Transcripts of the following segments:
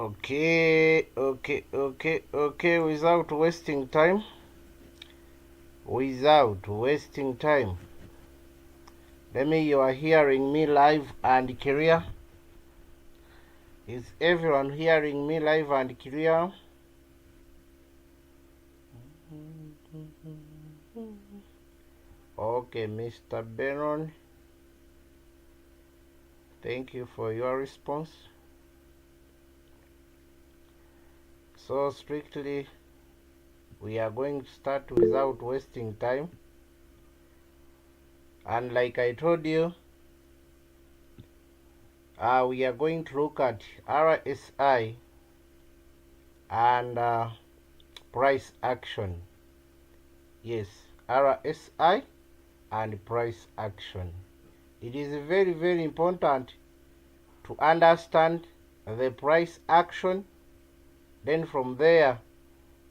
Okay, without wasting time, let me, you are hearing me live and clear. Is everyone hearing me live and clear? Okay, Mr. Benon, thank you for your response. So strictly, we are going to start without wasting time. And like I told you, we are going to look at RSI and price action. Yes, RSI and price action. It is very, very important to understand the price action. Then from there,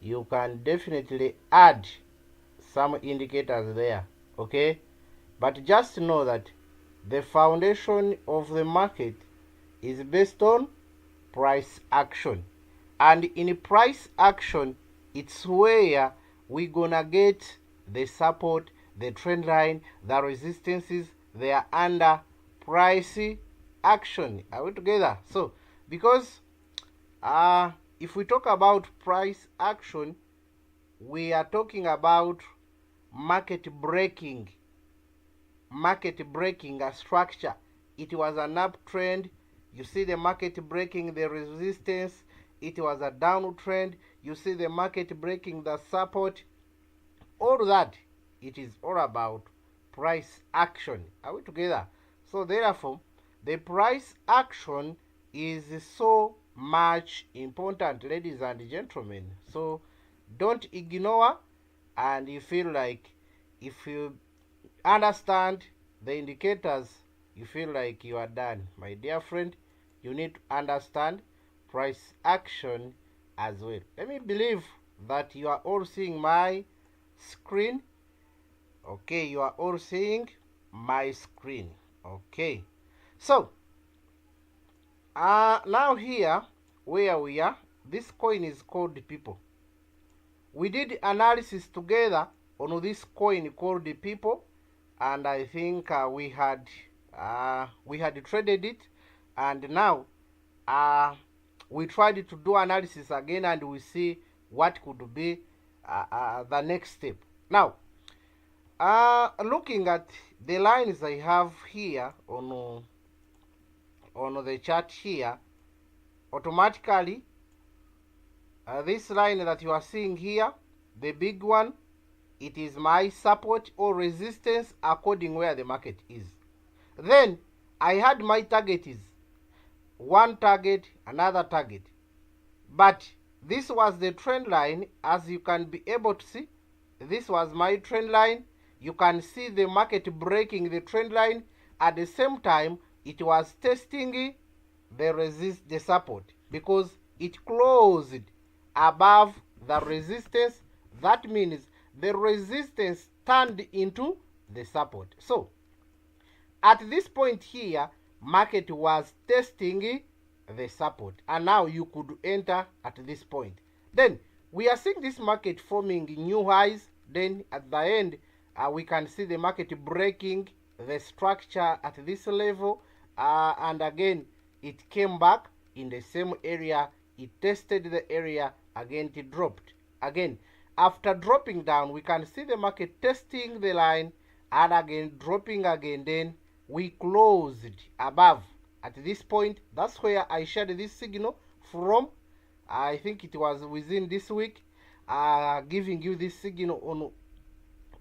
you can definitely add some indicators there, okay? But just know that the foundation of the market is based on price action. And in price action, it's where we're gonna get the support, the trend line, the resistances. They are under price action. Are we together? So, because if we talk about price action, we are talking about market breaking a structure. It was an uptrend. You see the market breaking the resistance. It was a downtrend. You see the market breaking the support. All that, it is all about price action. Are we together? So therefore, the price action is so much important, ladies and gentlemen. So don't ignore, and you feel like if you understand the indicators, you feel like you are done. My dear friend, you need to understand price action as well. Let me believe that you are all seeing my screen. Okay, you are all seeing my screen. Okay, so now here where we are, this coin is called People. We did analysis together on this coin called People, and I think we had traded it, and now we tried to do analysis again, and we see what could be the next step. Now, looking at the lines I have here on the chart here, automatically this line that you are seeing here, the big one, it is my support or resistance according where the market is. Then I had my target is one target, another target, but this was the trend line. As you can be able to see, this was my trend line. You can see the market breaking the trend line. At the same time, it was testing the support, because it closed above the resistance. That means the resistance turned into the support. So at this point here, market was testing the support, and now you could enter at this point. Then we are seeing this market forming new highs. Then at the end, we can see the market breaking the structure at this level, and again it came back in the same area. It tested the area again, it dropped again. After dropping down, we can see the market testing the line and again dropping again. Then we closed above at this point. That's where I shared this signal from. I think it was within this week, giving you this signal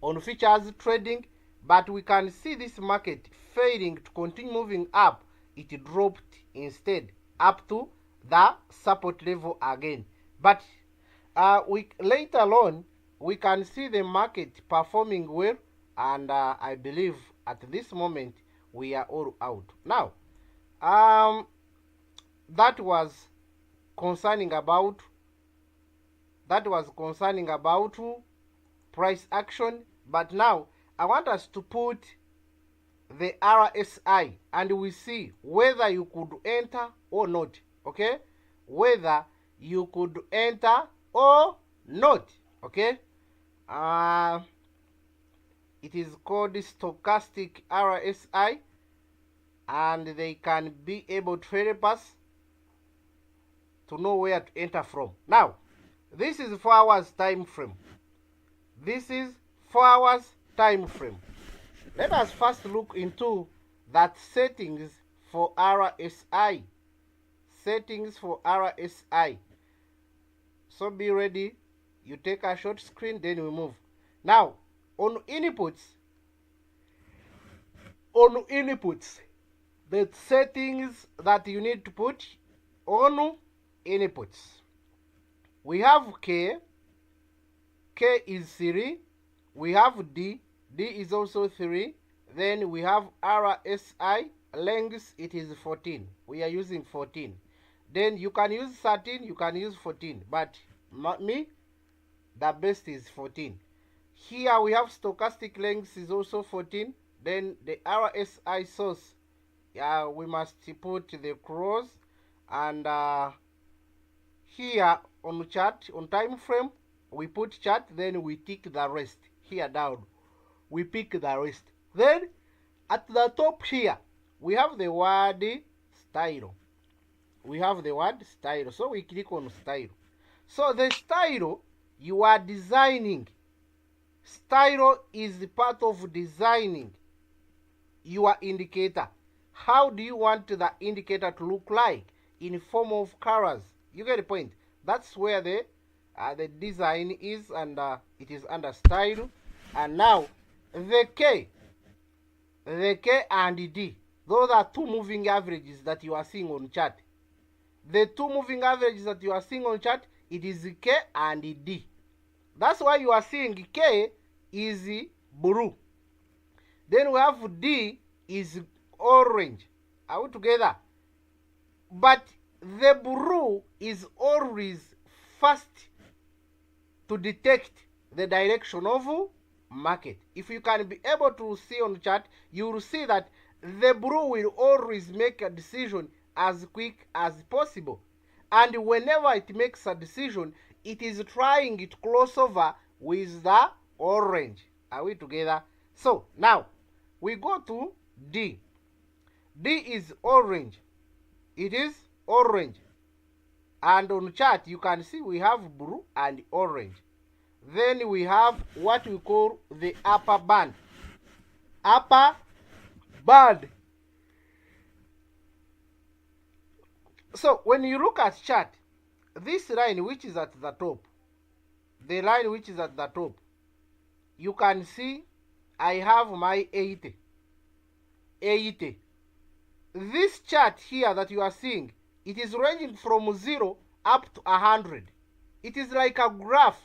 on futures trading. But we can see this market failing to continue moving up. It dropped instead up to the support level again. But later on, we can see the market performing well, and I believe at this moment we are all out. Now, that was concerning about price action. But now I want us to put the RSI, and we see whether you could enter or not. Okay, whether you could enter or not. Okay, it is called stochastic RSI, and they can be able to help us to know where to enter from. Now, this is 4 hours time frame. This is 4 hours time frame. Let us first look into that settings for RSI. Settings for RSI. So be ready. You take a short screen, then we move. Now, on inputs, the settings that you need to put on inputs. We have K. K is 3. We have D. D is also 3. Then we have RSI. Length, it is 14. We are using 14. Then you can use 13, you can use 14. But me, the best is 14. Here we have stochastic length is also 14. Then the RSI source, we must put the cross. And here on chart, on time frame, we put chart, then we tick the rest. Here down, we pick the rest. Then at the top here, we have the word style. We have the word style. So we click on style. So the style you are designing. Style is part of designing your indicator. How do you want the indicator to look like in form of colors? You get the point. That's where the design is, and it is under style. And now the K and D, those are two moving averages that you are seeing on chart. The two moving averages that you are seeing on chart, it is K and D. That's why you are seeing K is blue. Then we have D is orange. Are we together? But the blue is always first to detect the direction of market. If you can be able to see on the chart, you will see that the blue will always make a decision as quick as possible. And whenever it makes a decision, it is trying to cross over with the orange. Are we together? So now we go to D. D is orange. It is orange. And on chart you can see we have blue and orange. Then we have what we call the upper band. Upper band. So when you look at chart, this line which is at the top, the line which is at the top, you can see I have my 80. This chart here that you are seeing, it is ranging from 0 up to 100. It is like a graph.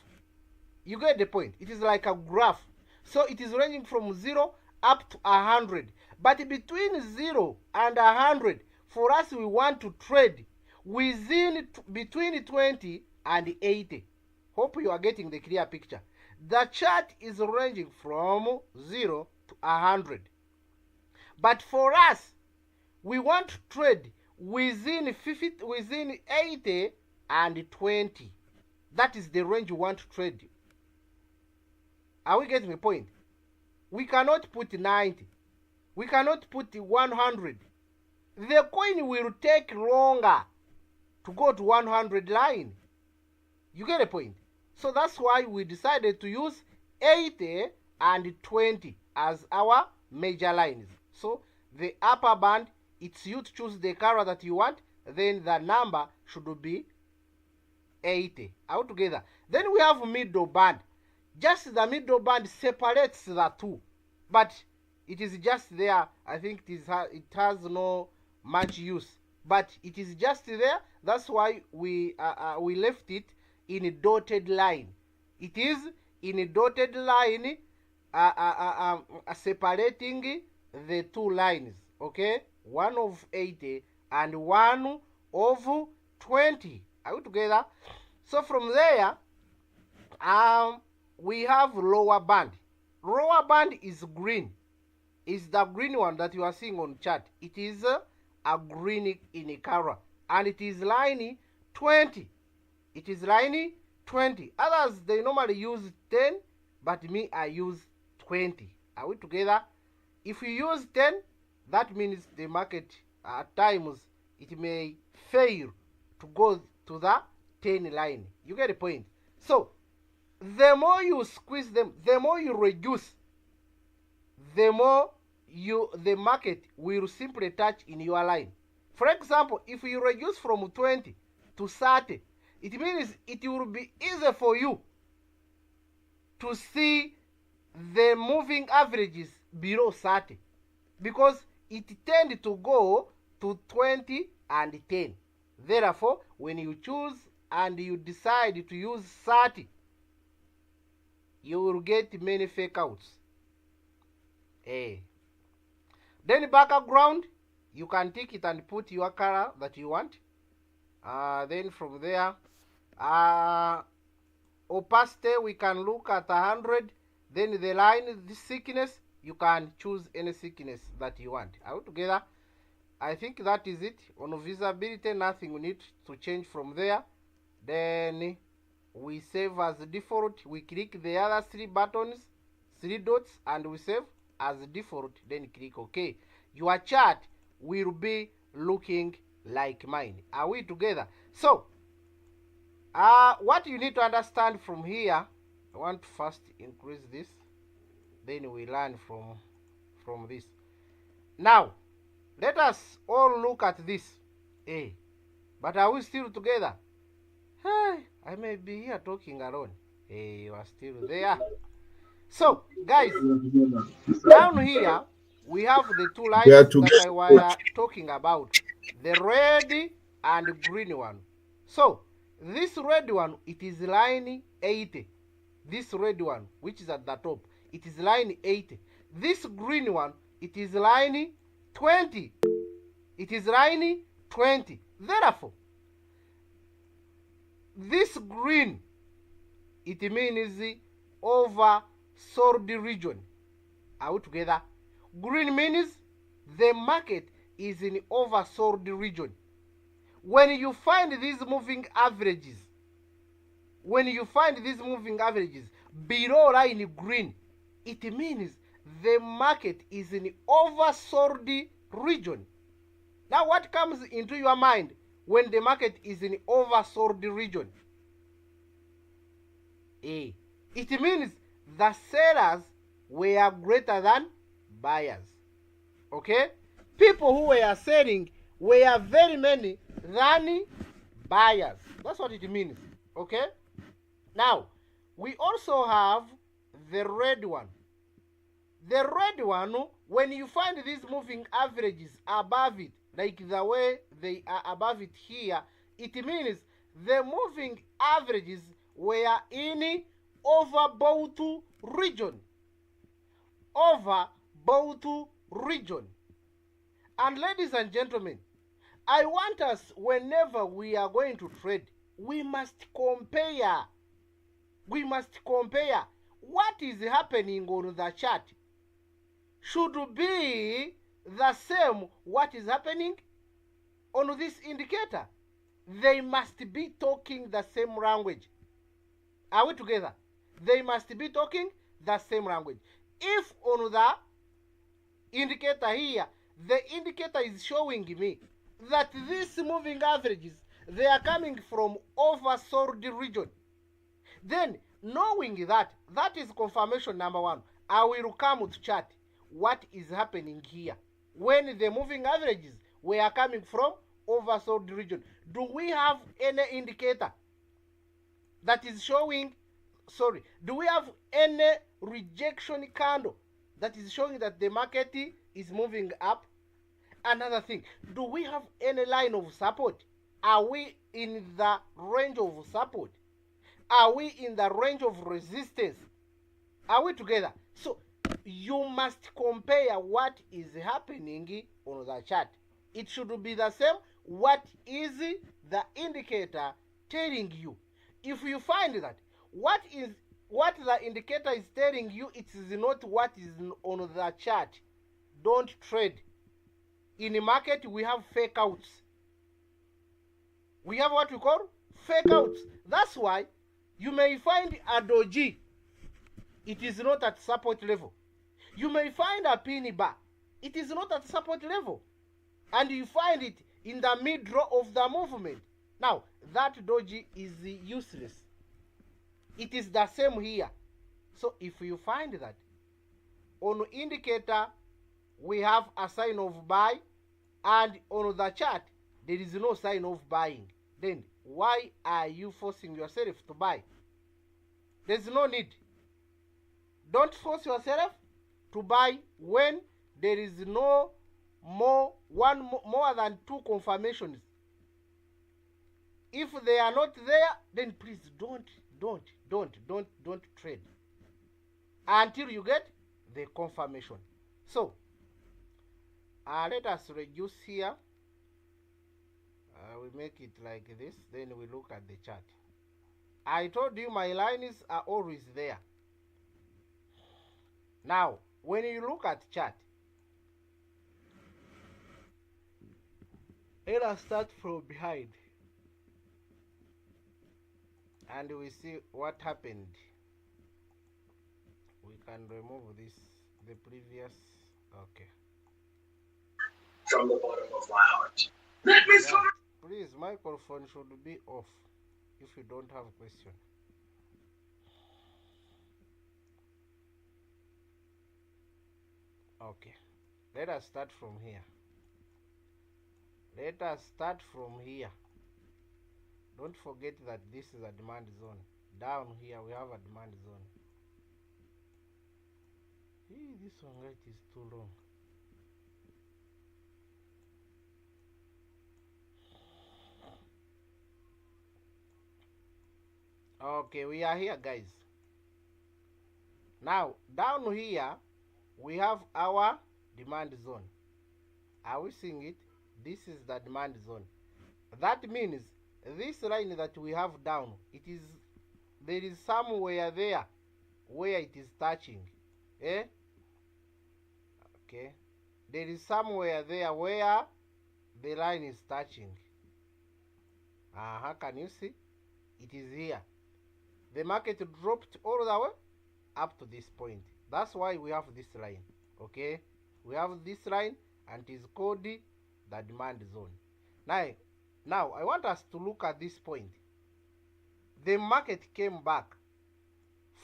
You get the point. It is like a graph. So it is ranging from 0 up to 100. But between 0 and 100, for us we want to trade between 20 and 80. Hope you are getting the clear picture. The chart is ranging from 0 to 100. But for us, we want to trade within 80 and 20. That is the range we want to trade. Are we getting the point? We cannot put 90. We cannot put 100. The coin will take longer to go to 100 line. You get the point? So that's why we decided to use 80 and 20 as our major lines. So the upper band, it's you to choose the color that you want. Then the number should be 80. All together. Then we have middle band. Just the middle band separates the two. But it is just there. I think it has no much use. But it is just there. That's why we left it in a dotted line. It is in a dotted line separating the two lines. Okay? One of 80 and one of 20. Are we together? So from there, we have lower band. Lower band is green. It's the green one that you are seeing on chart. It is a green in color. And it is lying 20. It is line 20. Others, they normally use 10, but me, I use 20. Are we together? If you use 10, that means the market at times it may fail to go to the 10 line. You get the point? So the more you squeeze them, the more you reduce, the more the market will simply touch in your line. For example, if you reduce from 20 to 30, it means it will be easy for you to see the moving averages below 30, because it tends to go to 20 and 10. Therefore, when you choose and you decide to use 30, you will get many fake outs. Then background, you can take it and put your color that you want. Then from there, opacity, we can look at 100. Then the line, the thickness, you can choose any thickness that you want. Are we together? I think that is it. On visibility, nothing we need to change from there. Then we save as default. We click the other 3 buttons, 3 dots, and we save as default. Then click OK. Your chart will be looking like mine. Are we together? So what you need to understand from here, I want to first increase this, then we learn from this. Now let us all look at this. But are we still together? Hey, I may be here talking alone. You are still there. So guys, down here we have the 2 lines that I was talking about, the red and green one. So this red one, it is line 80. This red one, which is at the top, it is line 80. This green one, it is line 20. It is line 20. Therefore, this green, it means oversold region. Are we together? Green means the market is in oversold region. When you find these moving averages, below line green, it means the market is in oversold region. Now what comes into your mind when the market is in oversold region? It means the sellers were greater than buyers. Okay? People who were selling were very many than buyers. That's what it means. Okay? Now, we also have the red one. The red one, when you find these moving averages above it, like the way they are above it here, it means the moving averages were in overbought region. Overbought region. And ladies and gentlemen, I want us, whenever we are going to trade, we must compare. We must compare what is happening on the chart should be the same what is happening on this indicator. They must be talking the same language. Are we together? They must be talking the same language. If on the indicator here, the indicator is showing me that these moving averages, they are coming from oversold region, then knowing that, that is confirmation number 1. I will come to chart what is happening here when the moving averages were coming from oversold region. Do we have any indicator that is showing, do we have any rejection candle that is showing that the market is moving up? Another thing, do we have any line of support? Are we in the range of support? Are we in the range of resistance? Are we together? So you must compare what is happening on the chart. It should be the same what is the indicator telling you. If you find that what the indicator is telling you, it is not what is on the chart, don't trade. In the market we have fake outs. we have what we call fake outs. That's why you may find a doji, it is not at support level. You may find a pin bar, it is not at support level, and you find it in the middle of the movement. Now that doji is useless. It is the same here. So if you find that on indicator we have a sign of buy, and on the chart there is no sign of buying, then why are you forcing yourself to buy? There's no need. Don't force yourself to buy when there is no more than two confirmations. If they are not there, then please don't trade until you get the confirmation. So let us reduce here. We make it like this, then we look at the chart. I told you my lines are always there. Now when you look at chart, let us start from behind and we see what happened. We can remove this, the previous. Okay. From the bottom of my heart. Let me Yeah. Please, microphone should be off if you don't have a question. Okay. Let us start from here. Let us start from here. Don't forget that this is a demand zone. Down here we have a demand zone. This one right is too long. Okay, we are here, guys. Now down here we have our demand zone. Are we seeing it? This is the demand zone. That means this line that we have down, there is somewhere there where it is touching. Okay, there is somewhere there where the line is touching. Can you see? It is here. The market dropped all the way up to this point. That's why we have this line. Okay, we have this line and it is called the demand zone. Now I want us to look at this point. The market came back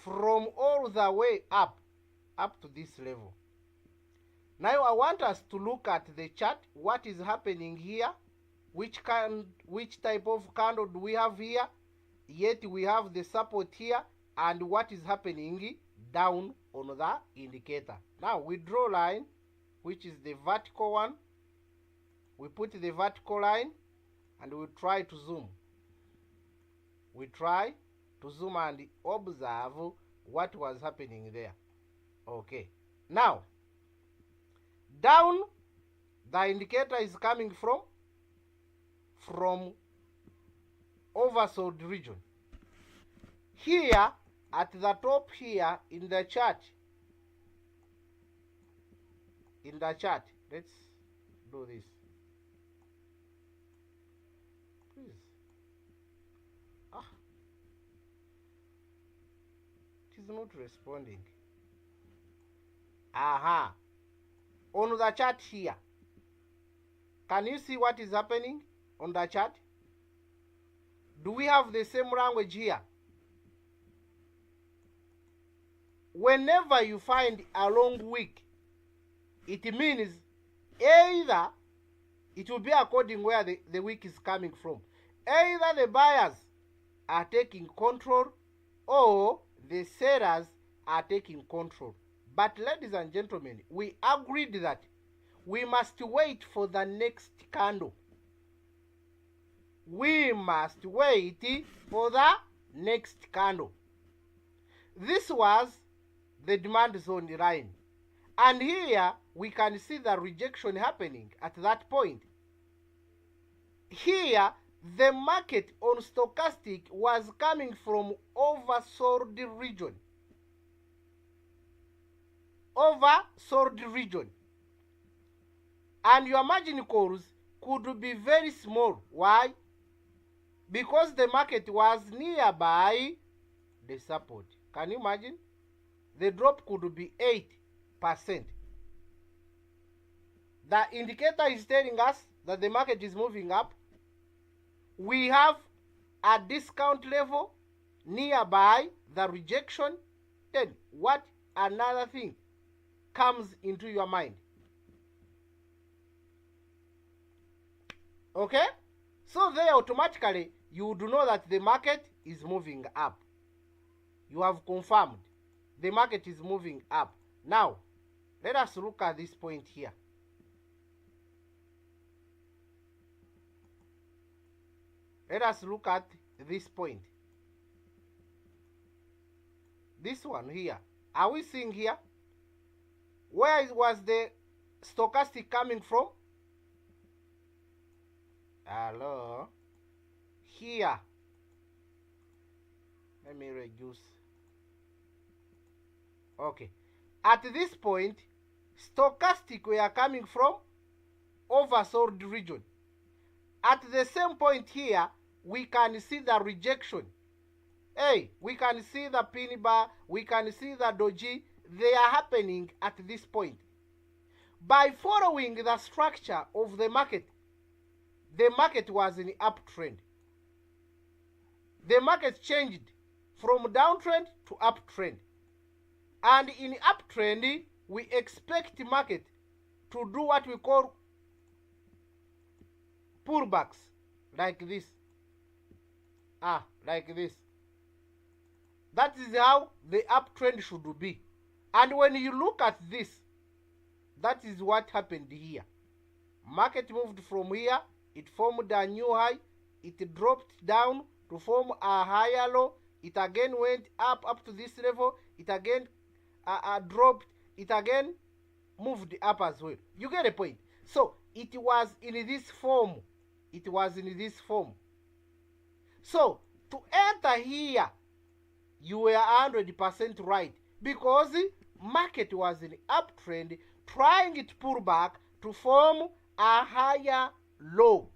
from all the way up to this level. Now I want us to look at the chart. What is happening here? Which type of candle do we have here? Yet we have the support here, and what is happening down on the indicator. Now we draw a line, which is the vertical one. We put the vertical line and we try to zoom. We try to zoom and observe what was happening there. Okay, now down the indicator is coming from oversold region. Here at the top here in the chart, let's do this, please. It is not responding. On the chart here, can you see what is happening on the chart? Do we have the same language here? Whenever you find a long wick, it means either it will be according where the wick is coming from. Either the buyers are taking control or the sellers are taking control. But ladies and gentlemen, we agreed that we must wait for the next candle. We must wait for the next candle. This was the demand zone line. And here we can see the rejection happening at that point. Here the market on stochastic was coming from oversold region. Oversold region. And your margin calls could be very small. Why? because the market was nearby the support. Can you imagine? The drop could be 8%. The indicator is telling us that the market is moving up. We have a discount level nearby the rejection. Then what another thing comes into your mind? Okay? So there automatically you do know that the market is moving up. You have confirmed the market is moving up. Now, let us look at this point here. Let us look at this point. This one here. Are we seeing here? Where was the stochastic coming from? Hello? Here. Let me reduce. Okay. At this point, stochastic were coming from oversold region. At the same point here, we can see the rejection. Hey, we can see the pin bar, we can see the doji. They are happening at this point. By following the structure of the market was in uptrend. The market changed from downtrend to uptrend. And in uptrend, we expect market to do what we call pullbacks, like this. Like this. That is how the uptrend should be. And when you look at this, that is what happened here. Market moved from here, it formed a new high, it dropped down to form a higher low, it again went up to this level, it again dropped, it again moved up as well. You get a point? So it was in this form. It was in this form. So to enter here, you were 100% right, because market was in uptrend, trying to pull back to form a higher low.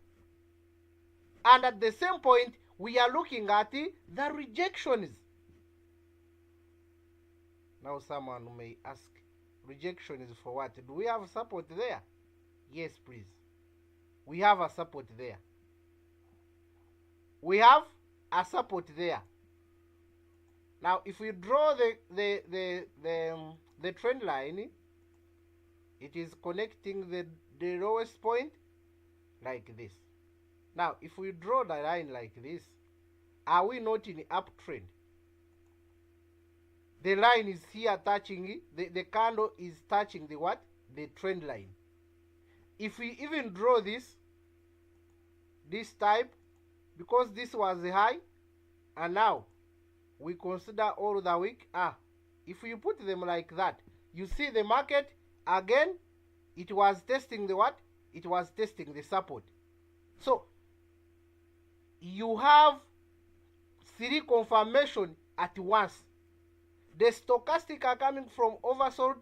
And at the same point, we are looking at the rejections. Now someone may ask, rejection is for what? Do we have support there? Yes, please. We have a support there. We have a support there. Now, if we draw the trend line, it is connecting the lowest point like this. Now, if we draw the line like this, are we not in uptrend? The line is here touching, the candle is touching the what? The trend line. If we even draw this type, because this was the high, and now we consider all the week, if you put them like that, you see the market, again, it was testing the what? It was testing the support. So, you have 3 confirmation at once. The stochastic are coming from oversold.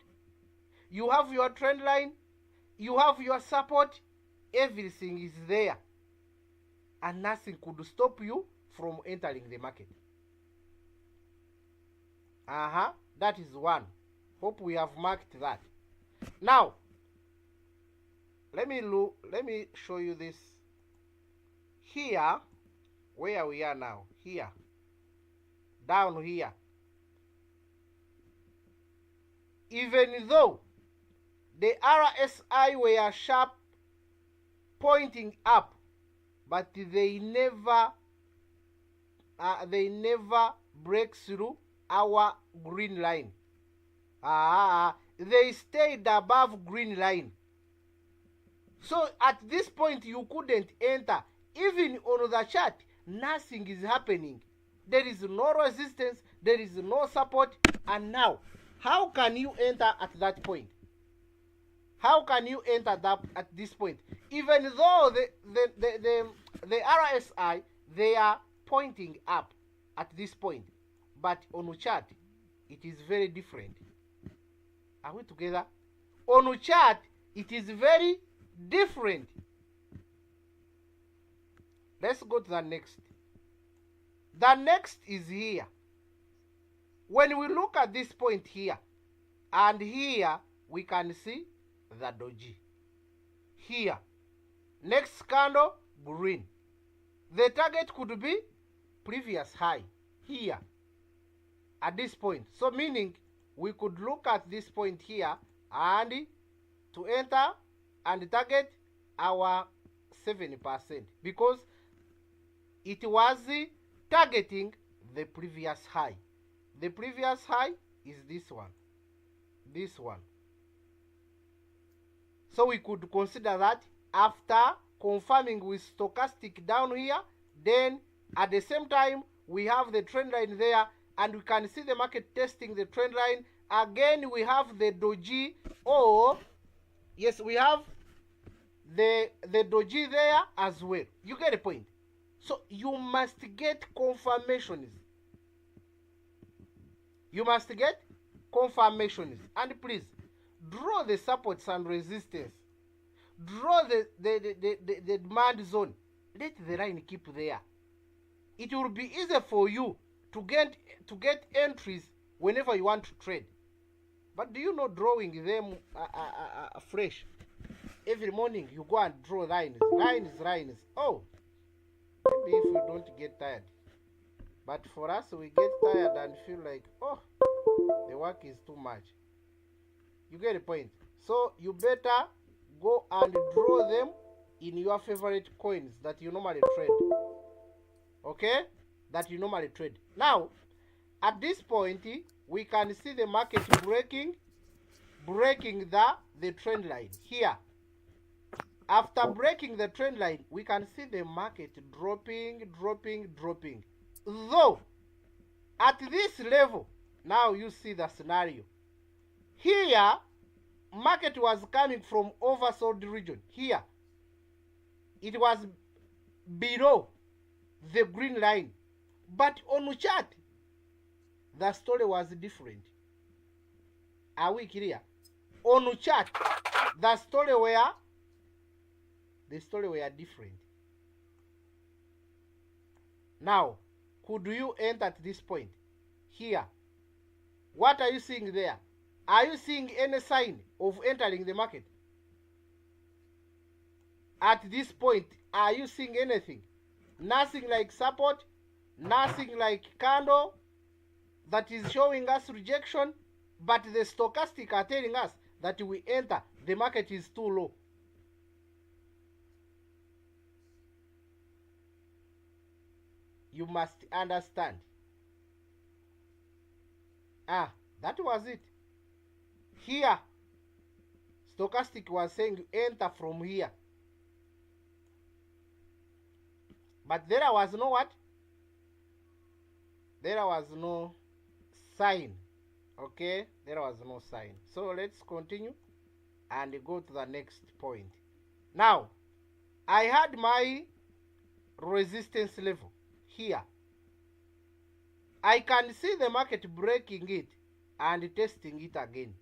You have your trend line. You have your support. Everything is there. And nothing could stop you from entering the market. That is one. Hope we have marked that. Now, let me show you this. Here, where we are now. Here. Down here. Even though the RSI were sharp pointing up, but they never break through our green line. They stayed above green line. So at this point you couldn't enter. Even on the chart, nothing is happening. There is no resistance, there is no support, and now how can you enter at that point? How can you enter that at this point? Even though the RSI, they are pointing up at this point, but on the chart, it is very different. Are we together? On the chart, it is very different. Let's go to the next. The next is here. When we look at this point here, and here we can see the doji. Here, next candle, green. The target could be previous high here at this point. So meaning we could look at this point here and to enter and target our 7% because it was targeting the previous high. The previous high is this one. This one. So we could consider that after confirming with stochastic down here, then at the same time we have the trend line there and we can see the market testing the trend line. Again we have the doji, or yes, we have the doji there as well. You get the point? So you must get confirmations. You must get confirmations. And please draw the supports and resistance. Draw the demand zone. Let the line keep there. It will be easier for you to get entries whenever you want to trade. But do you know drawing them fresh? Every morning you go and draw lines. Oh, maybe if you don't get tired. But for us, we get tired and feel like, oh, the work is too much. You get the point? So you better go and draw them in your favorite coins that you normally trade. Okay? That you normally trade. Now, at this point, we can see the market breaking the trend line here. After breaking the trend line, we can see the market dropping. Though, at this level, now you see the scenario. Here, market was coming from oversold region. Here, it was below the green line. But on the chart, the story was different. Are we clear? On the chart, the story were different. Now, could you enter at this point? Here, what are you seeing there? Are you seeing any sign of entering the market? At this point, are you seeing anything? Nothing like support, nothing like candle that is showing us rejection, but the stochastic are telling us that we enter, the market is too low. You must understand. That was it. Here, stochastic was saying enter from here. But there was no what? There was no sign. Okay? There was no sign. So let's continue and go to the next point. Now, I had my resistance level here. I can see the market breaking it and testing it again.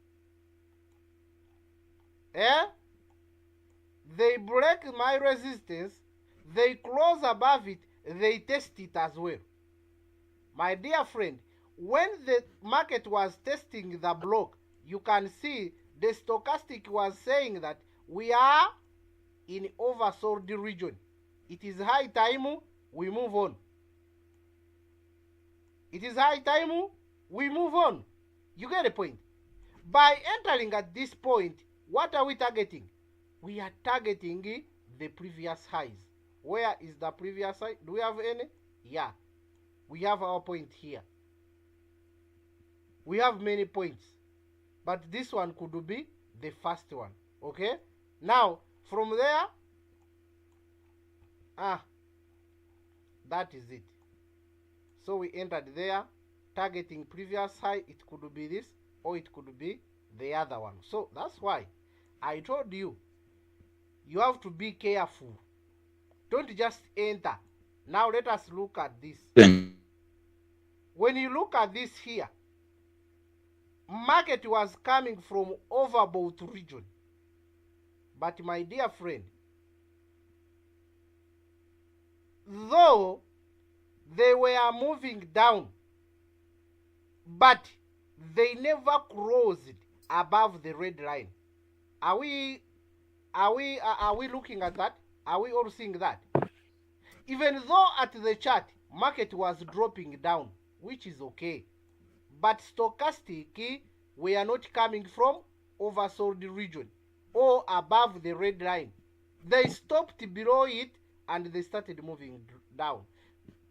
They break my resistance, they close above it, they test it as well. My dear friend, when the market was testing the block, you can see the stochastic was saying that we are in oversold region. It is high time we move on. It is high time we move on. You get the point? By entering at this point, what are we targeting? We are targeting the previous highs. Where is the previous high? Do we have any? Yeah. We have our point here. We have many points. But this one could be the first one. Okay? Now, from there, that is it. So we entered there, targeting previous high. It could be this, or it could be the other one. So that's why I told you, you have to be careful. Don't just enter. Now let us look at this. When you look at this here, market was coming from overbought region. But my dear friend, though they were moving down, but they never closed above the red line. Are we looking at that? Are we all seeing that? Even though at the chart market was dropping down, which is okay, but stochastic, we are not coming from oversold region or above the red line. They stopped below it and they started moving down.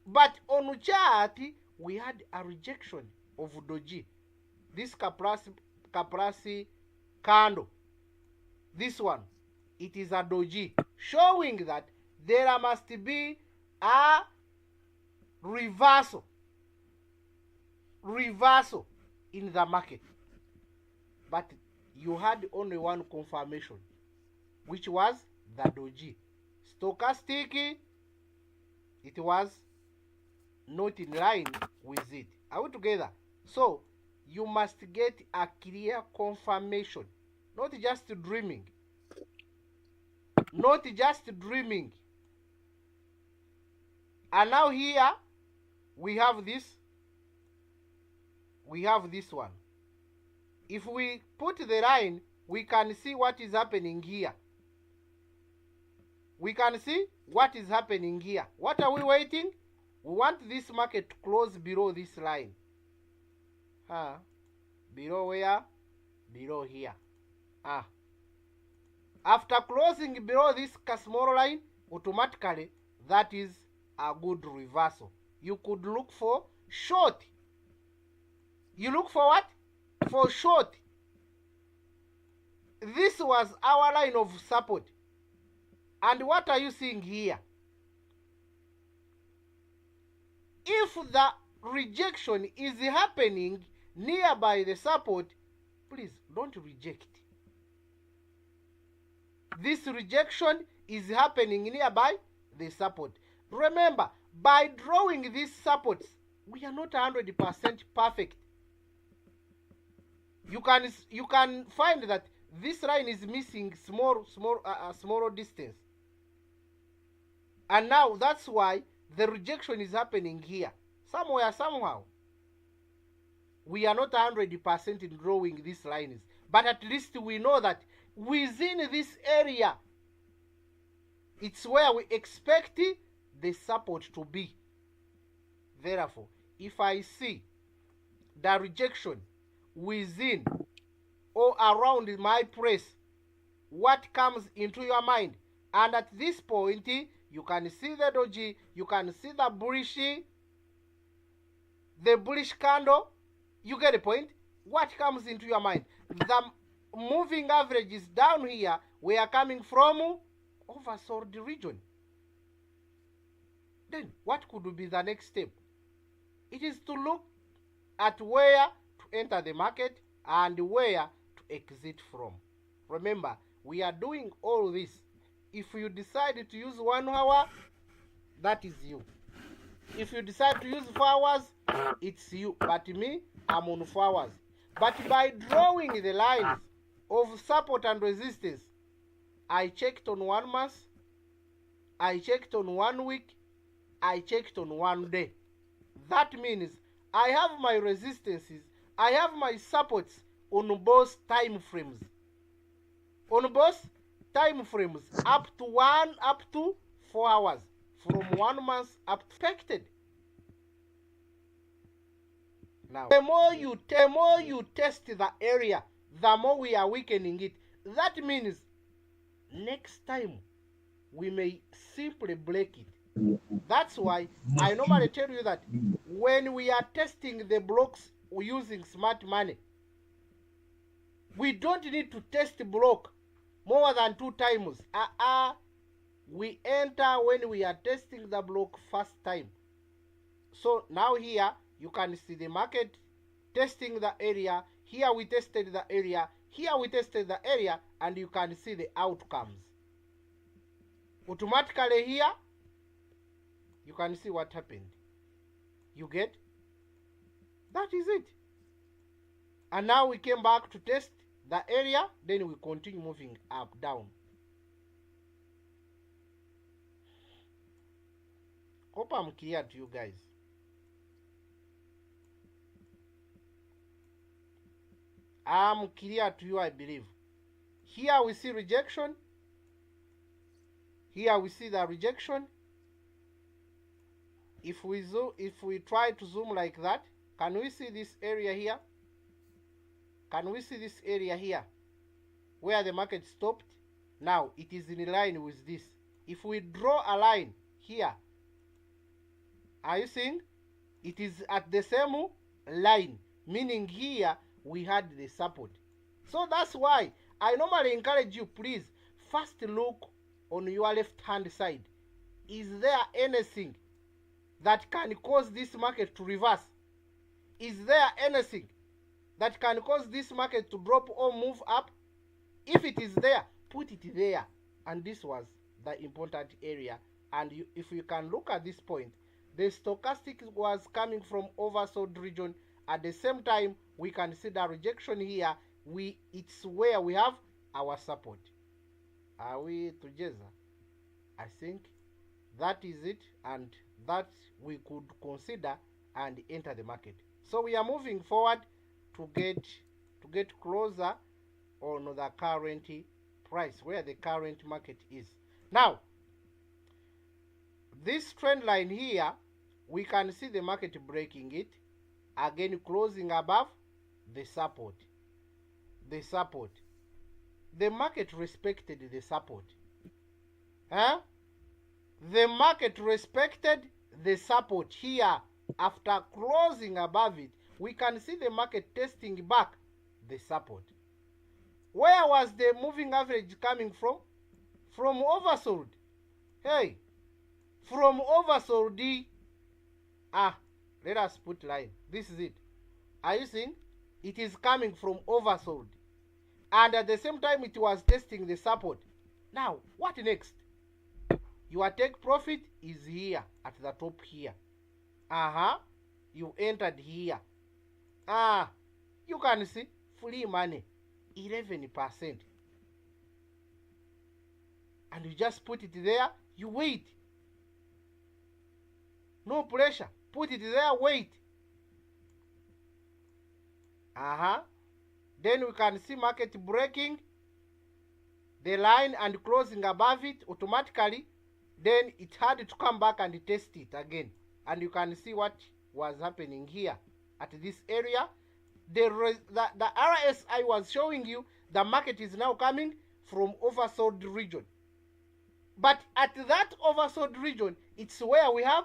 But on chart, we had a rejection of doji. This Kaprasi candle, this one, it is a doji, showing that there must be a reversal in the market. But you had only one confirmation, which was the doji. Stochastic, it was not in line with it. Are we together? So you must get a clear confirmation, not just dreaming. Not just dreaming. And now here we have this. We have this one. If we put the line, we can see what is happening here. We can see what is happening here. What are we waiting? We want this market to close below this line. Below where? Below here. After closing below this small line, automatically that is a good reversal. You could look for short. You look for what? For short. This was our line of support. And what are you seeing here? If the rejection is happening nearby the support, please don't reject. This rejection is happening nearby the support. Remember, by drawing these supports, we are not 100% perfect. You can find that this line is missing small distance. And now that's why the rejection is happening here. Somewhere, somehow. We are not 100% in drawing these lines. But at least we know that within this area, it's where we expect the support to be. Therefore, if I see the rejection within or around my place, what comes into your mind? And at this point, you can see the doji, you can see the bullish candle. You get the point? What comes into your mind? The moving average is down here. We are coming from oversold region. Then what could be the next step? It is to look at where to enter the market and where to exit from. Remember, we are doing all this. If you decide to use 1 hour, that is you. If you decide to use 4 hours, it's you. But me, I'm on 4 hours. But by drawing the lines of support and resistance, I checked on 1 month, I checked on 1 week, I checked on 1 day. That means I have my resistances, I have my supports on both time frames. On both time frames, up to 4 hours, from 1 month up to expected. Now, the more you test the area, the more we are weakening it. That means next time we may simply break it. That's why I normally tell you that when we are testing the blocks using smart money, we don't need to test block more than 2 times. We enter when we are testing the block first time. So now here you can see the market testing the area. Here we tested the area. Here we tested the area, and you can see the outcomes. Automatically here, you can see what happened. You get? That is it. And now we came back to test the area, then we continue moving up, down. Hope I'm clear to you guys. I'm clear to you, I believe. Here we see rejection. Here we see the rejection. If we try to zoom like that, can we see this area here? Can we see this area here where the market stopped? Now it is in line with this. If we draw a line here, are you seeing? It is at the same line, meaning here we had the support. So that's why I normally encourage you, please, first look on your left hand side. Is there anything that can cause this market to reverse? Is there anything that can cause this market to drop or move up? If it is there, put it there. And this was the important area. And if you can look at this point, the stochastic was coming from oversold region. At the same time, we can see the rejection here. It's where we have our support. Are we together? I think that is it, and that we could consider and enter the market. So we are moving forward to get closer on the current price, where the current market is. Now, this trend line here, we can see the market breaking it, again closing above the support. The market respected the support. The market respected the support here. After closing above it, we can see the market testing back the support. Where was the moving average coming from? From oversold. Hey, from oversold. Let us put line. This is it. Are you seeing? It is coming from oversold. And at the same time, it was testing the support. Now, what next? Your take profit is here at the top here. You entered here. You can see free money, 11%. And you just put it there, you wait. No pressure. Put it there, wait. Then we can see market breaking the line and closing above it automatically. Then it had to come back and test it again. And you can see what was happening here at this area. The RSI was showing you the market is now coming from oversold region. But at that oversold region, it's where we have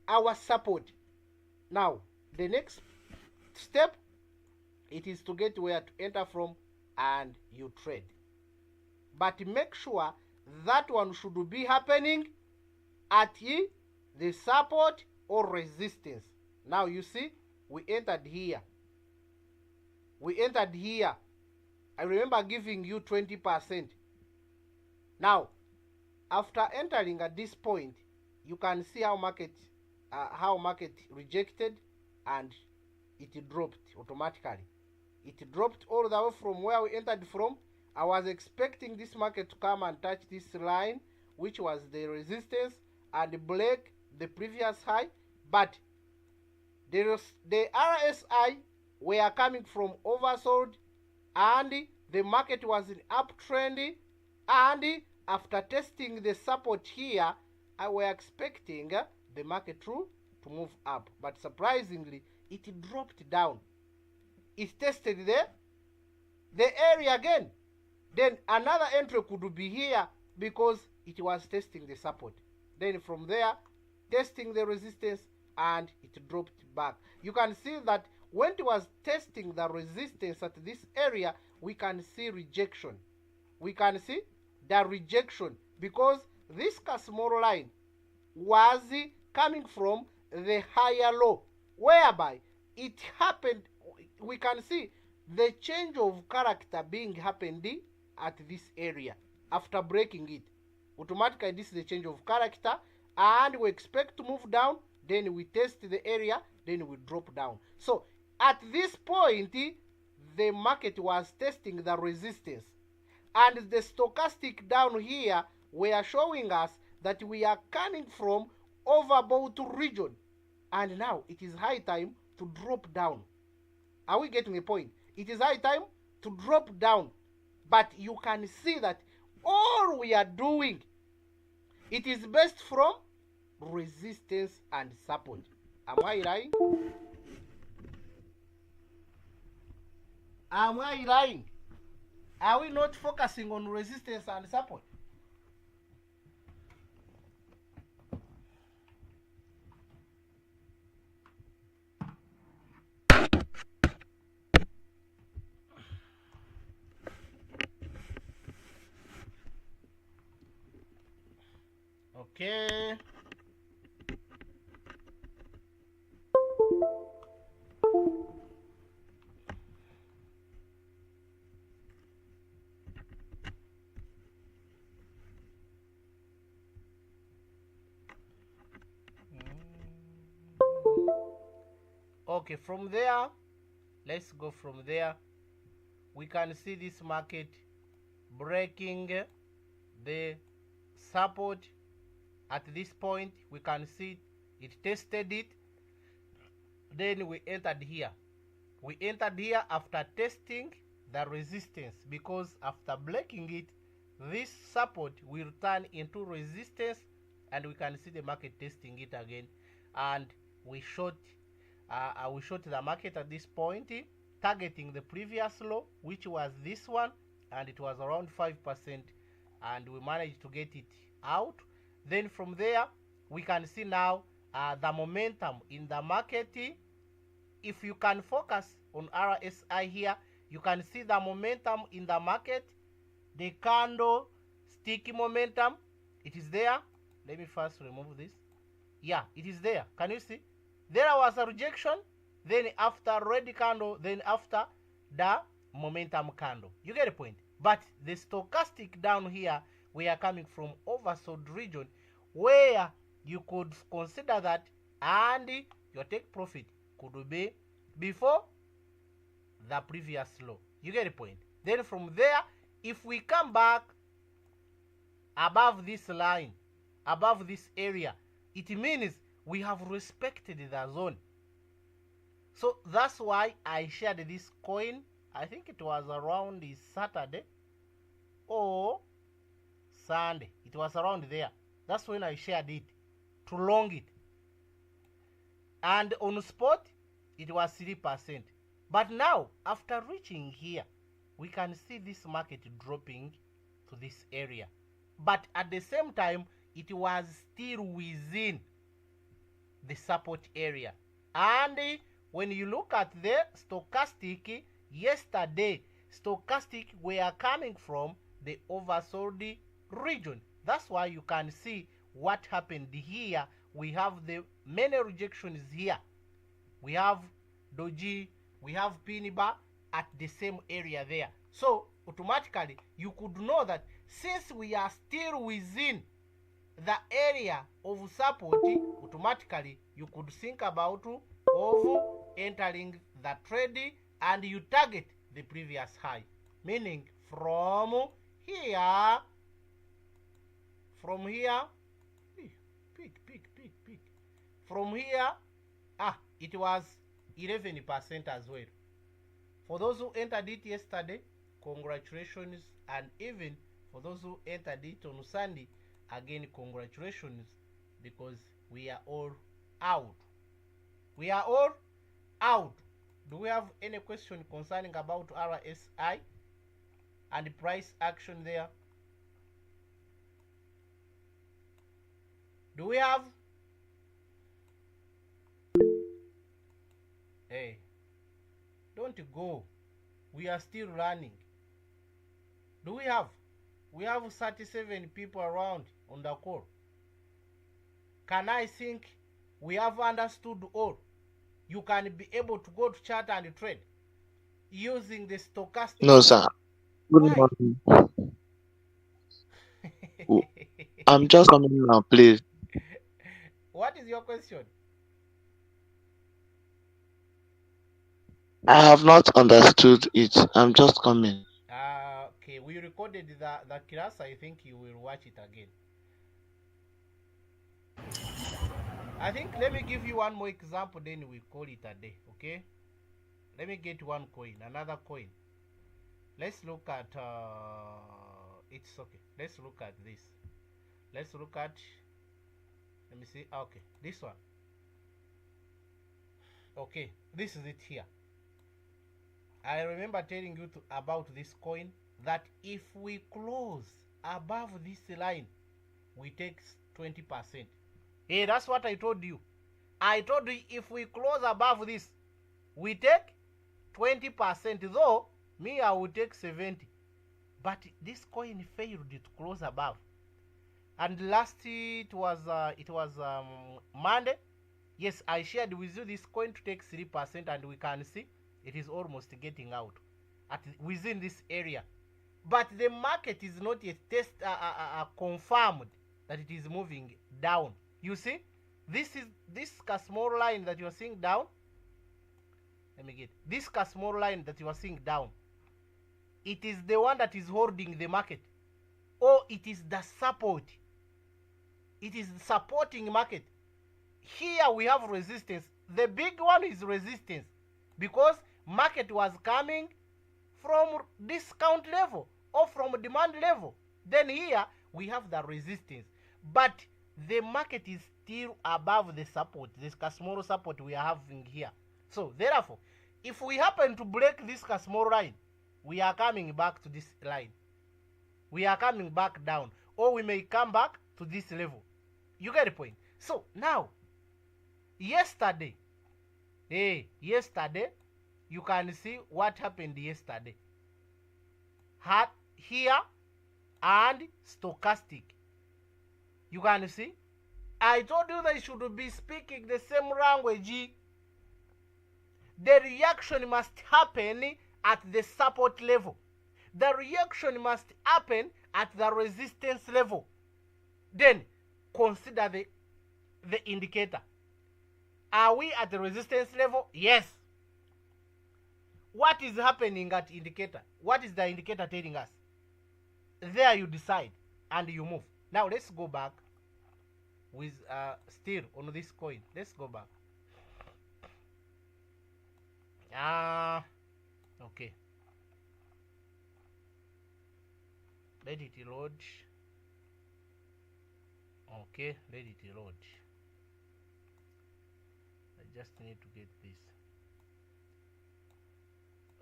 our support. Now, the next step, it is to get where to enter from and you trade. But make sure that one should be happening at the support or resistance. Now you see, we entered here. I remember giving you 20%. Now, after entering at this point, you can see how market rejected and it dropped automatically. It dropped all the way from where we entered from. I was expecting this market to come and touch this line, which was the resistance, and break the previous high, but the RSI were coming from oversold, and the market was in uptrend, and after testing the support here, I were expecting the market to move up, but surprisingly, it dropped down. It tested the area again. Then another entry could be here because it was testing the support. Then from there, testing the resistance, and it dropped back. You can see that when it was testing the resistance at this area, we can see rejection. We can see the rejection because this small line was coming from the higher low, whereby it happened. We can see the change of character being happened at this area after breaking it. Automatically, this is the change of character, and we expect to move down. Then we test the area, then we drop down. So at this point, the market was testing the resistance, and the stochastic down here were showing us that we are coming from overbought region, and now it is high time to drop down. Are we getting a point? It is high time to drop down, but you can see that all we are doing, it is based from resistance and support. Am I lying? Am I lying? Are we not focusing on resistance and support? Okay. Okay, from there, let's go from there. We can see this market breaking the support at this point. We can see it tested it, then we entered here. We entered here after testing the resistance, because after breaking it, this support will turn into resistance, and we can see the market testing it again, and we short the market at this point, targeting the previous low, which was this one, and it was around 5%, and we managed to get it out. Then from there, we can see now the momentum in the market. If you can focus on RSI here, you can see the momentum in the market, the candle sticky momentum. It is there. Let me first remove this. Yeah, it is there. Can you see? There was a rejection, then after red candle, then after the momentum candle. You get the point? But the stochastic down here, we are coming from oversold region, where you could consider that, and your take profit could be before the previous low. You get the point? Then from there, if we come back above this line, above this area, it means we have respected the zone. So that's why I shared this coin. I think it was around Saturday or Sunday. It was around there. That's when I shared it to long it. And on spot, it was 3%. But now, after reaching here, we can see this market dropping to this area. But at the same time, it was still within the support area. And when you look at the stochastic, yesterday, stochastic were coming from the oversold region. That's why you can see what happened here. We have the many rejections here. We have Doji, we have Piniba at the same area there. So automatically you could know that since we are still within the area of support, automatically you could think about of entering the trade, and you target the previous high, meaning from here, from here, from here, it was 11% as well. For those who entered it yesterday, congratulations, and even for those who entered it on Sunday, again congratulations, because we are all out. We are all out. Do we have any question concerning about RSI and price action there? Do we have? Hey, don't go. We are still running. Do we have? We have 37 people around on the call. Can I think we have understood all? You can be able to go to chart and trade using the stochastic. No, sir. Good morning. I'm just coming now, please. What is your question? I have not understood it. I'm just coming. Okay, we recorded the class. I think you will watch it again. I think let me give you one more example, then we call it a day. Okay, let me get one coin, another coin. Let's look at it's okay, let's look at this. Let's look at, let me see. Okay, this one. Okay, this is it here. I remember telling you about this coin, that if we close above this line, we take 20%. Hey, that's what I told you. I told you if we close above this, we take 20%. Though me, I would take 70. But this coin failed to close above. And last it was Monday. Yes, I shared with you this coin to take 3%, and we can see it is almost getting out within this area. But the market is not yet confirmed that it is moving down. You see, this small line that you are seeing down. Let me get this small line that you are seeing down. It is the one that is holding the market, or it is the support. It is supporting market. Here we have resistance. The big one is resistance, because market was coming from discount level or from demand level. Then here we have the resistance, but the market is still above the support, this small support we are having here. So therefore, if we happen to break this small line, we are coming back to this line. We are coming back down, or we may come back to this level. You get the point? So now, yesterday, you can see what happened yesterday. Here and stochastic. You can see. I told you they should be speaking the same language. The reaction must happen at the support level. The reaction must happen at the resistance level. Then consider the indicator. Are we at the resistance level? Yes. What is happening at indicator? What is the indicator telling us? There you decide and you move. Now let's go back with still on this coin. Let's go back. Okay. Let it load. Okay, let it load. I just need to get this.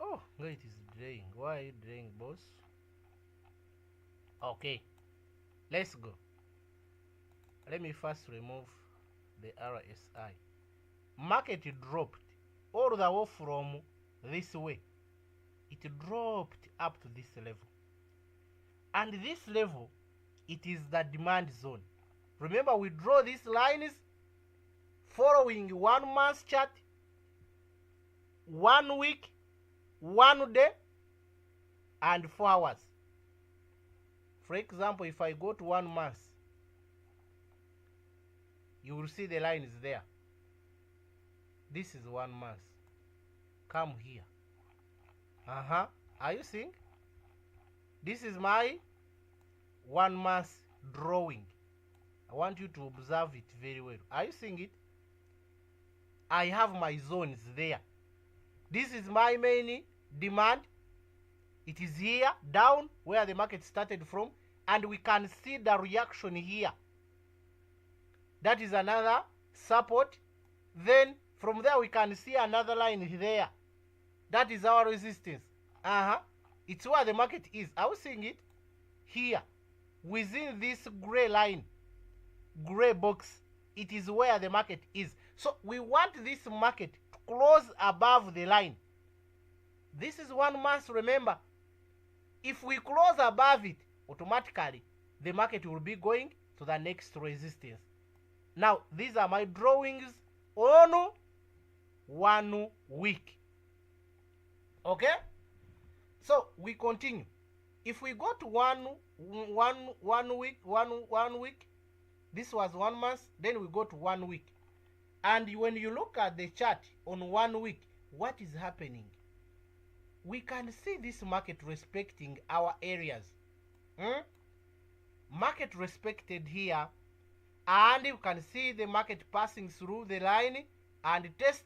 Oh, no, it is dragging. Why are you dragging, boss? Okay, let's go. Let me first remove the RSI. Market dropped all the way from this way. It dropped up to this level. And this level, it is the demand zone. Remember, we draw these lines following 1 month chart, 1 week, 1 day, and 4 hours. For example, if I go to 1 month, you will see the lines there. This is 1 month. Come here. Are you seeing? This is my 1 month drawing. I want you to observe it very well. Are you seeing it? I have my zones there. This is my main demand. It is here, down, where the market started from. And we can see the reaction here. That is another support. Then from there we can see another line there. That is our resistance. It's where the market is. Are you seeing it? Here. Within this gray line, gray box, it is where the market is. So we want this market to close above the line. This is 1 month, remember. If we close above it, automatically the market will be going to the next resistance. Now, these are my drawings on 1 week. Okay? So we continue. If we go to one week, this was 1 month, then we go to 1 week. And when you look at the chart on 1 week, what is happening? We can see this market respecting our areas. Market respected here, and you can see the market passing through the line and test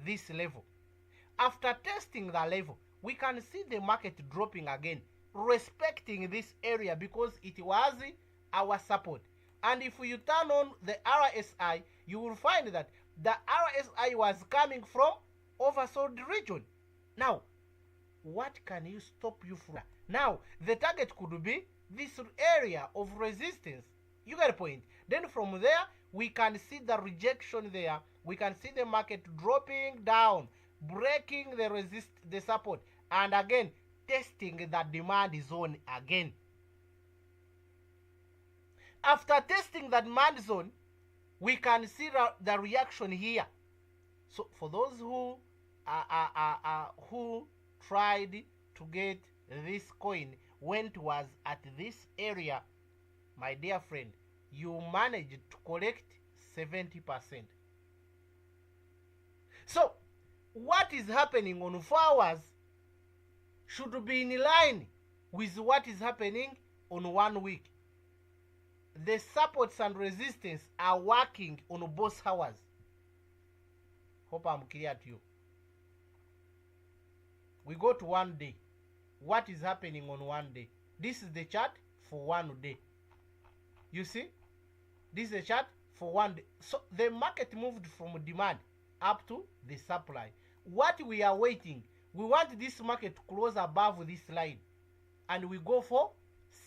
this level. After testing the level, we can see the market dropping again, respecting this area because it was our support. And if you turn on the RSI, you will find that the RSI was coming from oversold region. Now, what can you stop you from? Now, the target could be this area of resistance. You get a point. Then from there, we can see the rejection there. We can see the market dropping down, breaking the support, and again testing the demand zone again. After testing the demand zone, we can see the reaction here. So for those who tried to get this coin when it was at this area, my dear friend, you managed to collect 70%. So what is happening on 4 hours should be in line with what is happening on 1 week. The supports and resistance are working on both hours. Hope I'm clear to you. We go to 1 day. What is happening on 1 day? This is the chart for 1 day. You see? This is the chart for 1 day. So the market moved from demand up to the supply. What we are waiting, we want this market to close above this line. And we go for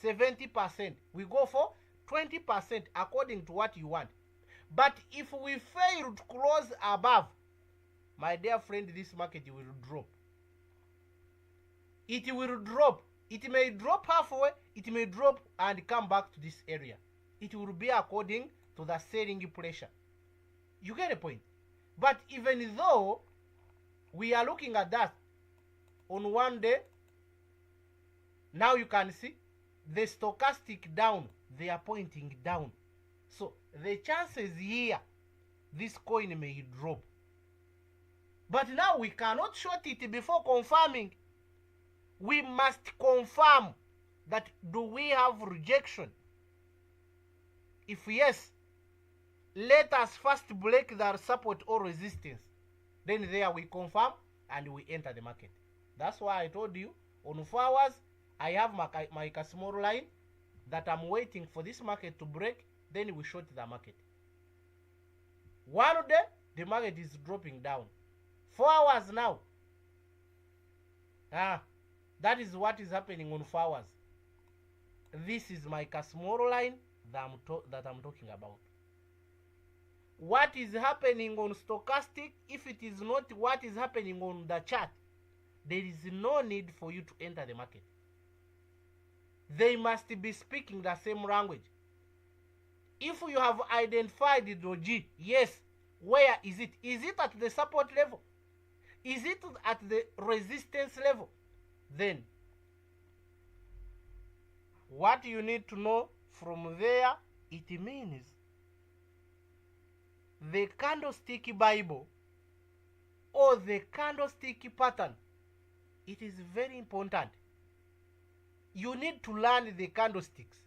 70%. We go for 20% according to what you want. But if we fail to close above, my dear friend, this market will drop. It will drop. It may drop halfway, it may drop and come back to this area. It will be according to the selling pressure. You get a point? But even though we are looking at that on 1 day, now you can see the stochastic down, they are pointing down. So the chances here, this coin may drop. But now we cannot short it before confirming. We must confirm that do we have rejection. If yes, let us first break the support or resistance. Then there we confirm and we enter the market. That's why I told you on 4 hours, I have my small line that I'm waiting for this market to break. Then we short the market. 1 day, the market is dropping down. 4 hours now. That is what is happening on 4 hours. This is my small line that I'm talking about. What is happening on stochastic, if it is not what is happening on the chart, there is no need for you to enter the market. They must be speaking the same language. If you have identified the doji, yes, where is it? Is it at the support level? Is it at the resistance level? Then, what you need to know from there, it means the candlestick Bible or the candlestick pattern, it is very important. You need to learn the candlesticks.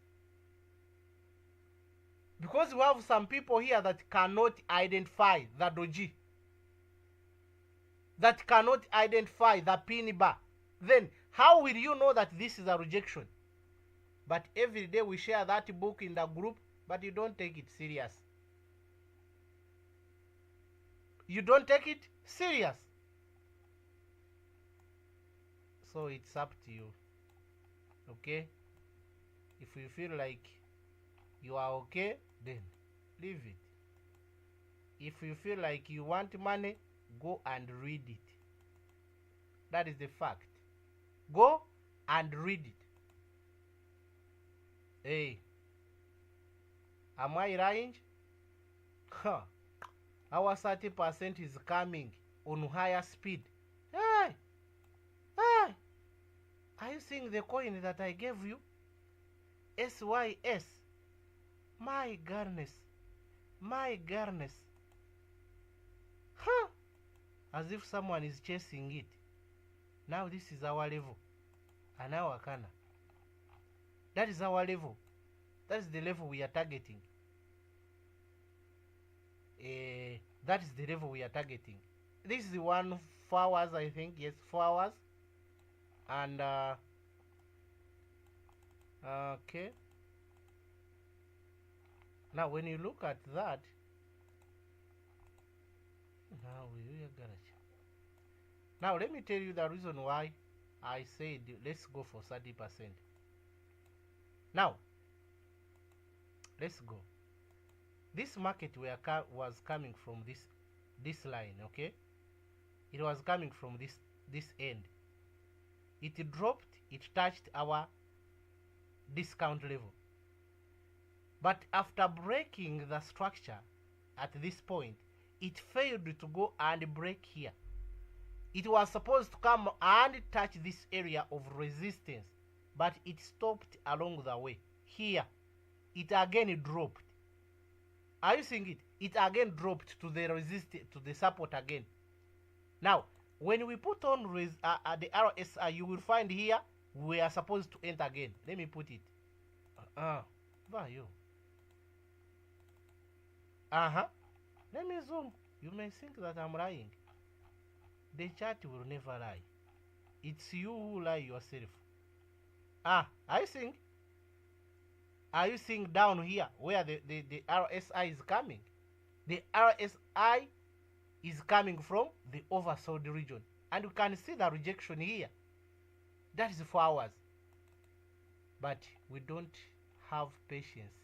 Because we have some people here that cannot identify the doji, that cannot identify the pin bar. Then how will you know that this is a rejection? But every day we share that book in the group, but you don't take it serious. You don't take it serious. So it's up to you. Okay? If you feel like you are okay, then leave it. If you feel like you want money, go and read it. That is the fact. Go and read it. Hey, am I lying? Our 30% is coming on higher speed. Hey, hey, are you seeing the coin that I gave you? SYS. My goodness, my goodness. As if someone is chasing it. Now this is our level. And our kana. That is our level. That is the level we are targeting. that is the level we are targeting. This is the 1 4 hours, I think. Yes, 4 hours. And okay. Now when you look at that, now let me tell you the reason why I said let's go for 30%. Now let's go. This market was coming from this line, okay? It was coming from this end. It dropped, it touched our discount level. But after breaking the structure at this point, it failed to go and break here. It was supposed to come and touch this area of resistance, but it stopped along the way. Here, it again dropped. Are you seeing it? It again dropped to the support again. Now, when we put on the RSI, you will find here we are supposed to enter again. Let me put it. Value. Let me zoom. You may think that I'm lying. The chart will never lie. It's you who lie yourself. Are you seeing? Are you seeing down here where the RSI is coming? The RSI is coming from the oversold region. And you can see the rejection here. That is 4 hours. But we don't have patience.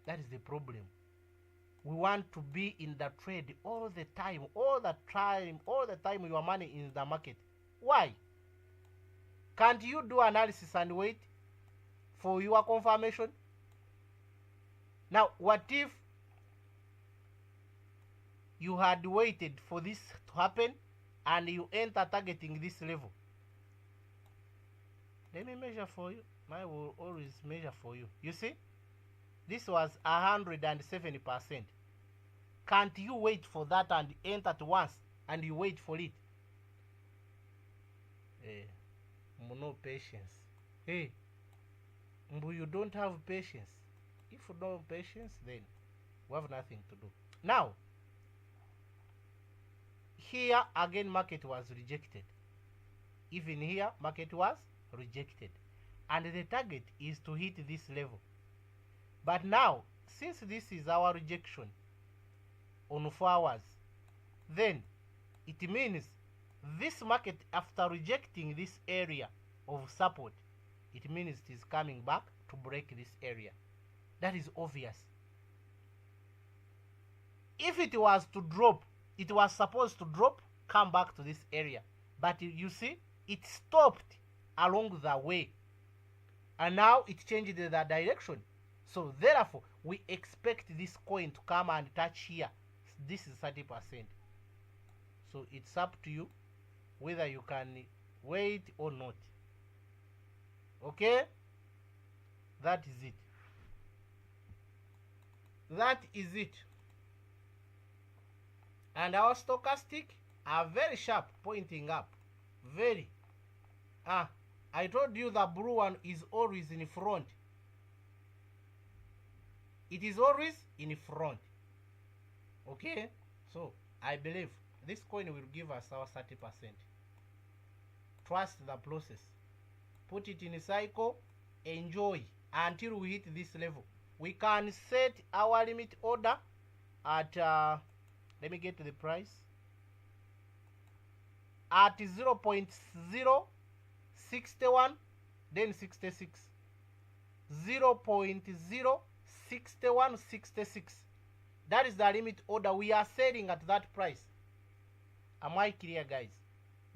That is the problem. We want to be in the trade all the time your money in the market. Why? Can't you do analysis and wait for your confirmation? Now, what if you had waited for this to happen and you enter targeting this level? Let me measure for you. I will always measure for you. You see? This was 170%. Can't you wait for that and enter at once and you wait for it? No patience. You don't have patience. If you don't have patience, then we have nothing to do. Now, here again market was rejected. Even here market was rejected. And the target is to hit this level. But now, since this is our rejection on 4 hours, then it means this market, after rejecting this area of support, it means it is coming back to break this area. That is obvious. If it was to drop, it was supposed to drop, come back to this area. But you see, it stopped along the way. And now it changed the direction. So therefore, we expect this coin to come and touch here. This is 30%. So it's up to you whether you can wait or not. Okay? That is it. That is it. And our stochastic are very sharp, pointing up. Very. I told you the blue one is always in front. It is always in front. Okay? So, I believe this coin will give us our 30%. Trust the process. Put it in a cycle. Enjoy until we hit this level. We can set our limit order at, let me get to the price, at 0.061, then 66. 0.06166. That is the limit order. We are selling at that price. Am I clear, guys?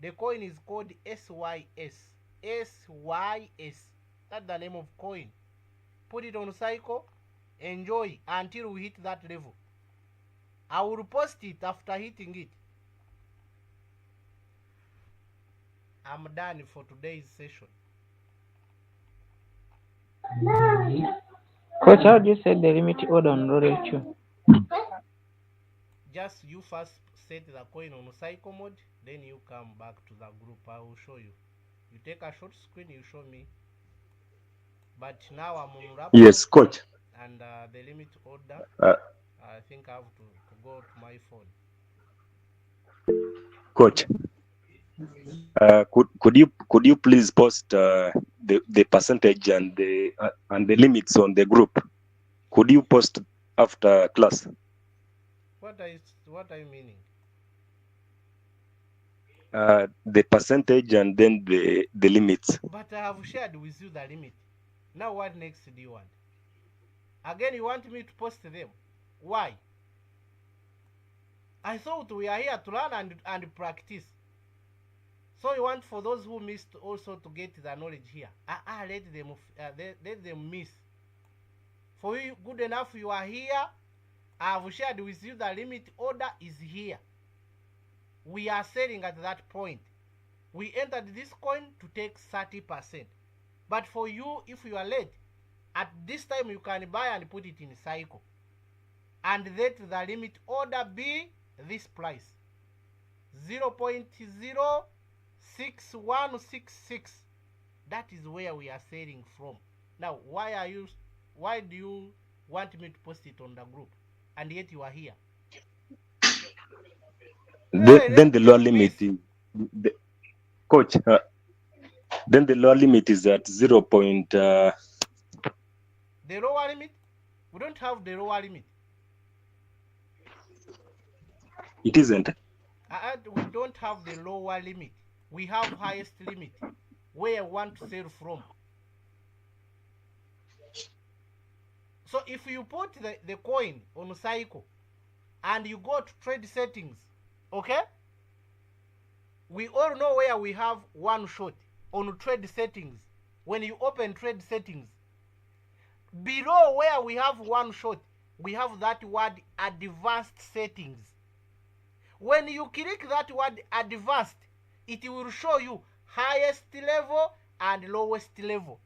The coin is called SYS. SYS. That's the name of coin. Put it on cycle. Enjoy until we hit that level. I will post it after hitting it. I'm done for today's session. Coach, how do you set the limit order on Royal Q? Just you first set the coin on cycle mode, then you come back to the group. I will show you. You take a short screen, you show me. But now I'm on laptop. Yes, coach. And the limit order, I think I have to go go to my phone. Coach, could you please post the percentage and the limits on the group? Could you post after class? What are you meaning? The percentage and then the limits. But I have shared with you the limit. Now what next do you want? Again, you want me to post them? Why? I thought we are here to learn and practice. So you want for those who missed also to get the knowledge here. Let them miss. For you, good enough you are here. I have shared with you the limit order is here. We are selling at that point. We entered this coin to take 30%. But for you, if you are late, at this time you can buy and put it in cycle. And let the limit order be this price. 0.06166. That is where we are selling from. Now, why do you want me to post it on the group? And yet you are here. Then the lower limit is coach. Then the lower limit is at 0. The lower limit? We don't have the lower limit. It isn't. We don't have the lower limit. We have highest limit where we want to sell from. So if you put the coin on cycle and you go to trade settings, okay? We all know where we have one shot on trade settings. When you open trade settings, below where we have one shot, we have that word advanced settings. When you click that word advanced, it will show you highest level and lowest level.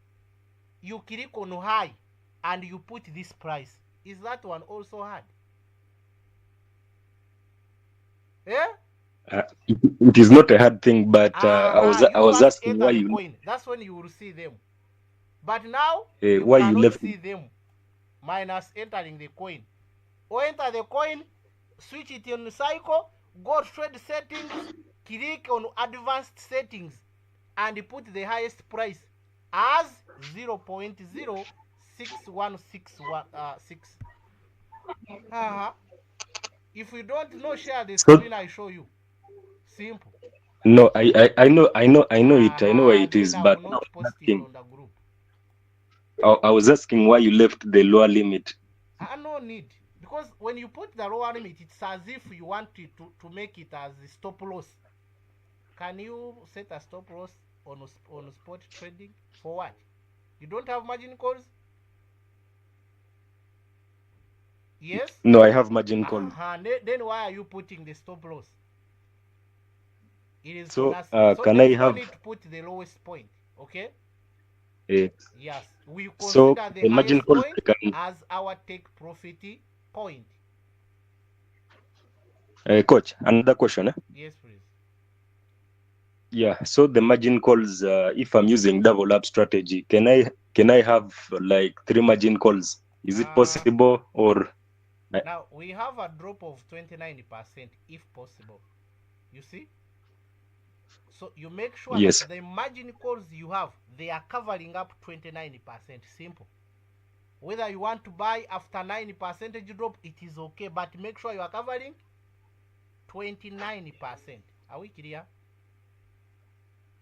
You click on high and you put this price. Is that one also hard? Yeah? It is not a hard thing, but I was asking why you. Coin. That's when you will see them. But now why you left see them minus entering the coin. Or enter the coin, switch it on the cycle, go to trade settings, click on advanced settings, and put the highest price as 0.06166. If you don't know, share the screen. I show you. Simple. No, I know it. I know where it is, but now I was asking why you left the lower limit. No need, because when you put the lower limit, it's as if you want it to make it as a stop loss. Can you set a stop loss on spot trading? For what? You don't have margin calls? Yes? No, I have margin calls. Then why are you putting the stop loss? It is so can I have? Need to put the lowest point, okay? Yes, we consider the highest point as our take profit point. Coach, another question. Yes, please. Yeah, so the margin calls, if I'm using double up strategy, can I have like 3 margin calls? Is it possible? Or now we have a drop of 29% if possible. You see? So you make sure that the margin calls you have, they are covering up 29%. Simple. Whether you want to buy after 90% drop, it is okay, but make sure you are covering 29%. Are we clear?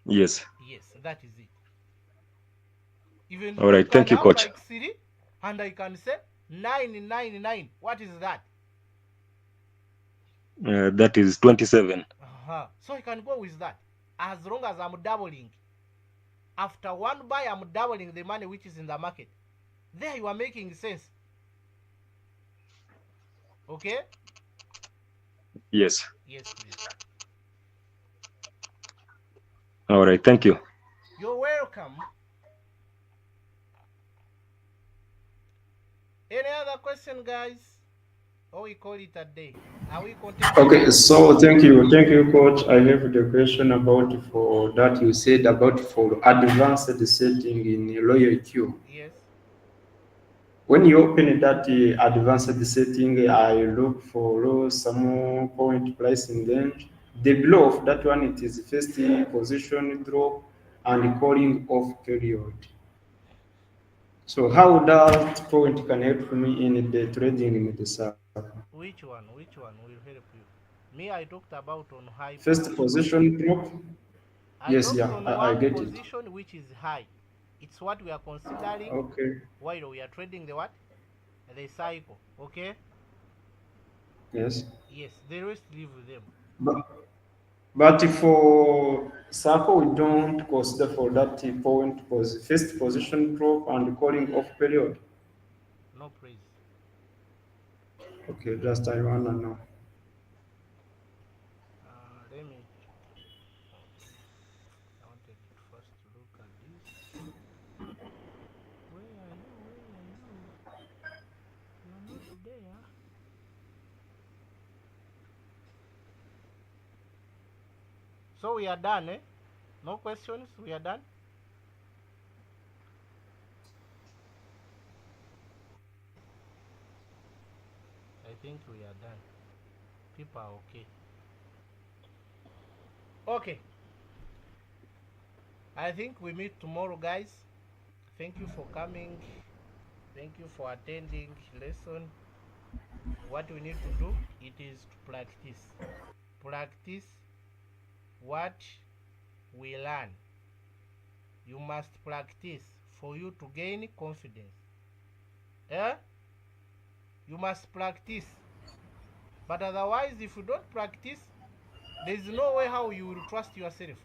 Yes. Yes, that is it. Even all right, thank you, coach. Like Siri, and I can say 999. What is that? That is 27. So I can go with that. As long as I'm doubling. After one buy, I'm doubling the money which is in the market. There you are making sense. Okay? Yes. Yes, please. All right, thank you. You're welcome. Any other question, guys? Or we call it a day? Are we content? Okay, so thank you, coach. I have the question about for that you said about for advanced setting in Loyal Q. Yes. when you open that advanced setting, I look for some point pricing range. The below of that one, it is first position drop and calling off period. So how that point can help me in the trading in the SAP? Which one? Which one will help you? Me, I talked about on high First position. position drop. I Yes, talked yeah, on I one get it. position which is high. It's what we are considering Okay. while we are trading the what? The cycle. Okay? Yes. Yes, the rest leave with them. But but for Sako, we don't consider for that point first position drop and calling off period. No praise. Okay, just I wanna know. Let me. Okay. I wanted to first look at this. Where are you? Where are you? You are not there. So we are done, eh? No questions? We are done? I think we are done. People are okay. Okay. I think we meet tomorrow, guys. Thank you for coming. Thank you for attending lesson. What we need to do, it is to practice. Practice what we learn. You must practice for you to gain confidence. Eh? You must practice. But otherwise, if you don't practice, there is no way how you will trust yourself.